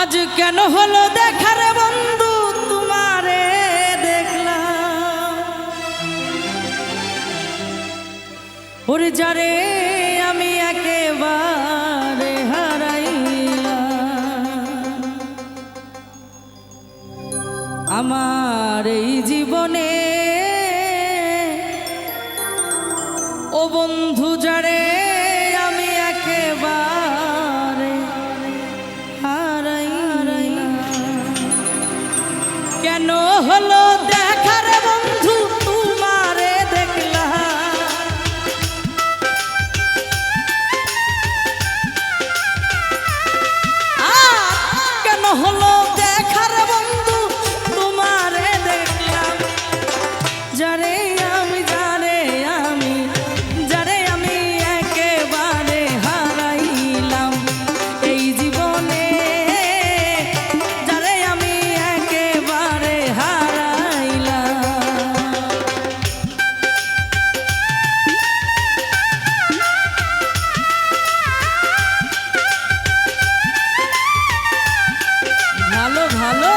আজ কেন হলো দেখার বন্ধু তোমারে দেখলাম, ওরে যারে আমি একেবারে হারাইলাম। আমার এই জীবনে ও বন্ধু যারে আমি একেবারে হারাইলাম। কেন হলো দেখার বন্ধু তোমারে দেখলাম, কেন হলো দেখার বন্ধু তোমারে দেখলাম, যারে আমি একেবারে হারাইলাম। এই জীবনে যারে আমি একেবারে হারাইলাম। ভালো ভালো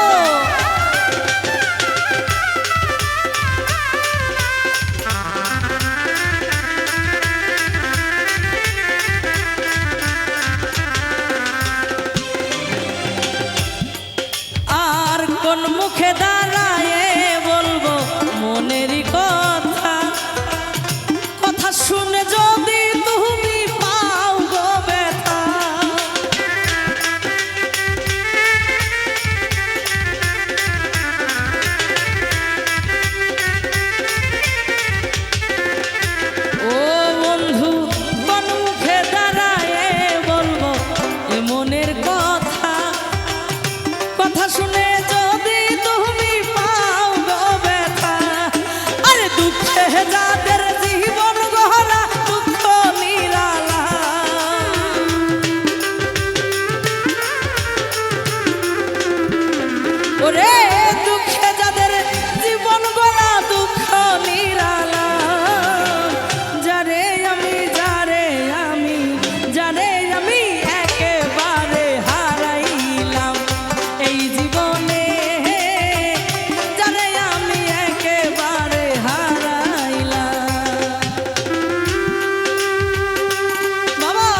আর কোন মুখে দাঁড়ায় বলবো মনের কথা, কথা শুনে যদি তুমি পাও গো ব্যথা। ও বন্ধু কোন মুখে দাঁড়ায় বলবো এ মনের কথা, কথা শুনে যদি তুমি পাও গো ব্যথা। আরে দুঃখে যাদের জীবন গহরা দুঃখ নিরালা, ওরে দুঃখে যাদের জীবন গড়া দুঃখ নিরালা। যারে আমি একেবারে হারাইলাম। এই জীবনে যারে আমি একেবারে হারাইলাম। বাবা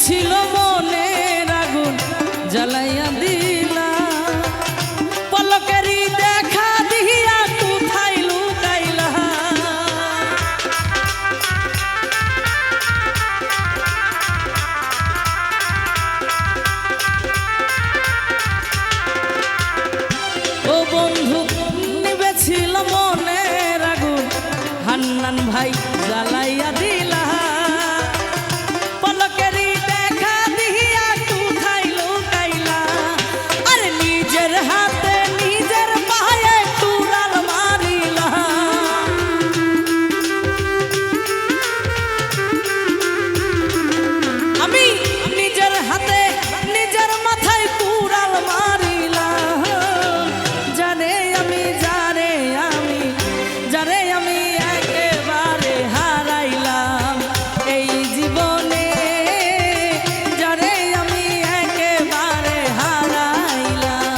ছিল মনের আগুন জ্বালাইয়া দিলা, পলকেরই দেখা দিয়া কোথায় লুকাইলা। ও বন্ধু নিভেছিল মনের আগুন হান্নান ভাই জ্বালাইয়া দিলা, পলকেরই দেখা দিয়া কোথায় লুকাইলা। আরে নিজের হাতে নিজের পায়ে কুড়াল মারিলা। আমি নিজের হাতে নিজের মাথায় কুড়াল মারিলাম। যারে আমি একেবারে হারাইলাম। এই জীবনে যারে আমি একেবারে হারাইলাম।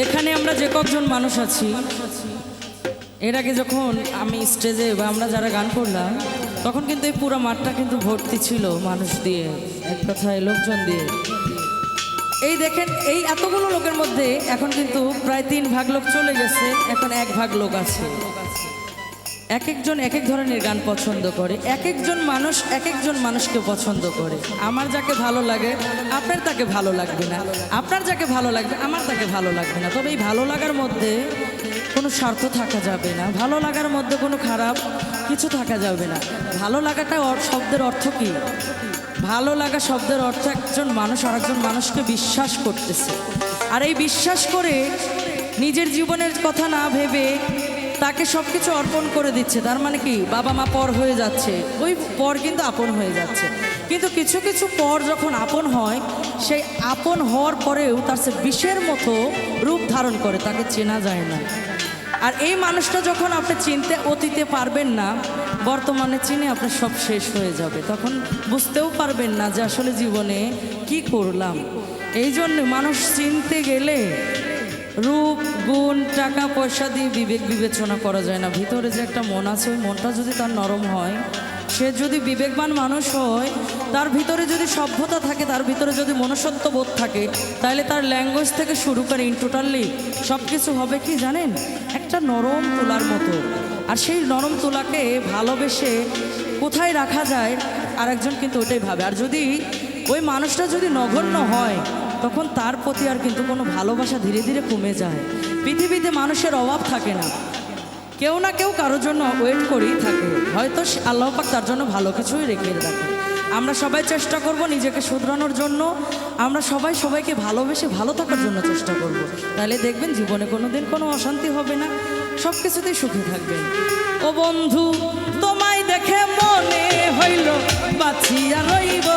এখানে আমরা যে কজন মানুষ আছি, এর আগে যখন আমি স্টেজে বা আমরা যারা গান করলাম, তখন কিন্তু এই পুরো মাঠটা কিন্তু ভর্তি ছিল মানুষ দিয়ে, এক কথায় লোকজন দিয়ে। এই দেখেন, এই এতগুলো লোকের মধ্যে এখন কিন্তু প্রায় 3 ভাগ লোক চলে গেছে, এখন 1 ভাগ লোক আছে। এক একজন এক এক ধরনের গান পছন্দ করে, এক একজন মানুষ এক একজন মানুষকে পছন্দ করে। আমার যাকে ভালো লাগে আপনার তাকে ভালো লাগবে না, আপনার যাকে ভালো লাগবে আমার তাকে ভালো লাগবে না। তবে এই ভালো লাগার মধ্যে কোনো স্বার্থ থাকা যাবে না, ভালো লাগার মধ্যে কোনো খারাপ কিছু থাকা যাবে না। ভালো লাগাটা শব্দের অর্থ কি? ভালো লাগা শব্দের অর্থ একজন মানুষ আরেকজন মানুষকে বিশ্বাস করতেছে, আর এই বিশ্বাস করে নিজের জীবনের কথা না ভেবে তাকে সব কিছু অর্পণ করে দিচ্ছে। তার মানে কি, বাবা মা পর হয়ে যাচ্ছে, ওই পর কিন্তু আপন হয়ে যাচ্ছে। কিন্তু কিছু কিছু পর যখন আপন হয়, সেই আপন হওয়ার পরেও তার সে বিষের মতো রূপ ধারণ করে, তাকে চেনা যায় না। আর এই মানুষটা যখন আপনি চিনতে অতীতে পারবেন না, বর্তমানে চিনে আপনার সব শেষ হয়ে যাবে, তখন বুঝতেও পারবেন না যে আসলে জীবনে কি করলাম। এই জন্য মানুষ চিনতে গেলে রূপ গুণ টাকা পয়সা দিয়ে বিবেক বিবেচনা করা যায় না। ভিতরে যে একটা মন আছে, ওই মনটা যদি তার নরম হয়, সে যদি বিবেকবান মানুষ হয়, তার ভিতরে যদি সভ্যতা থাকে, তার ভিতরে যদি মনুষ্যত্ব বোধ থাকে, তাহলে তার ল্যাঙ্গুয়েজ থেকে শুরু করে ইন টোটালি সব কিছু হবে কি জানেন, একটা নরম তুলার মতো। আর সেই নরম তুলাকে ভালোবেসে কোথায় রাখা যায়, আরেকজন কিন্তু ওটাই ভাবে। আর যদি ওই মানুষটা যদি নগণ্য হয়, তখন তার প্রতি আর কিন্তু কোনো ভালোবাসা ধীরে ধীরে কমে যায়। পৃথিবীতে মানুষের অভাব থাকে না, কেউ না কেউ কারোর জন্য ওয়েট করেই থাকে, হয়তো আল্লাহ পাক তার জন্য ভালো কিছুই রেখে রাখে। আমরা সবাই চেষ্টা করব নিজেকে শুধরানোর জন্য, আমরা সবাই সবাইকে ভালোবেসে ভালো থাকার জন্য চেষ্টা করব। তাহলে দেখবেন জীবনে কোনো দিন কোনো অশান্তি হবে না, সব কিছুতেই সুখী থাকবেন। ও বন্ধু, তোমায় দেখে মনে হইল বাঁচিয়া রইব।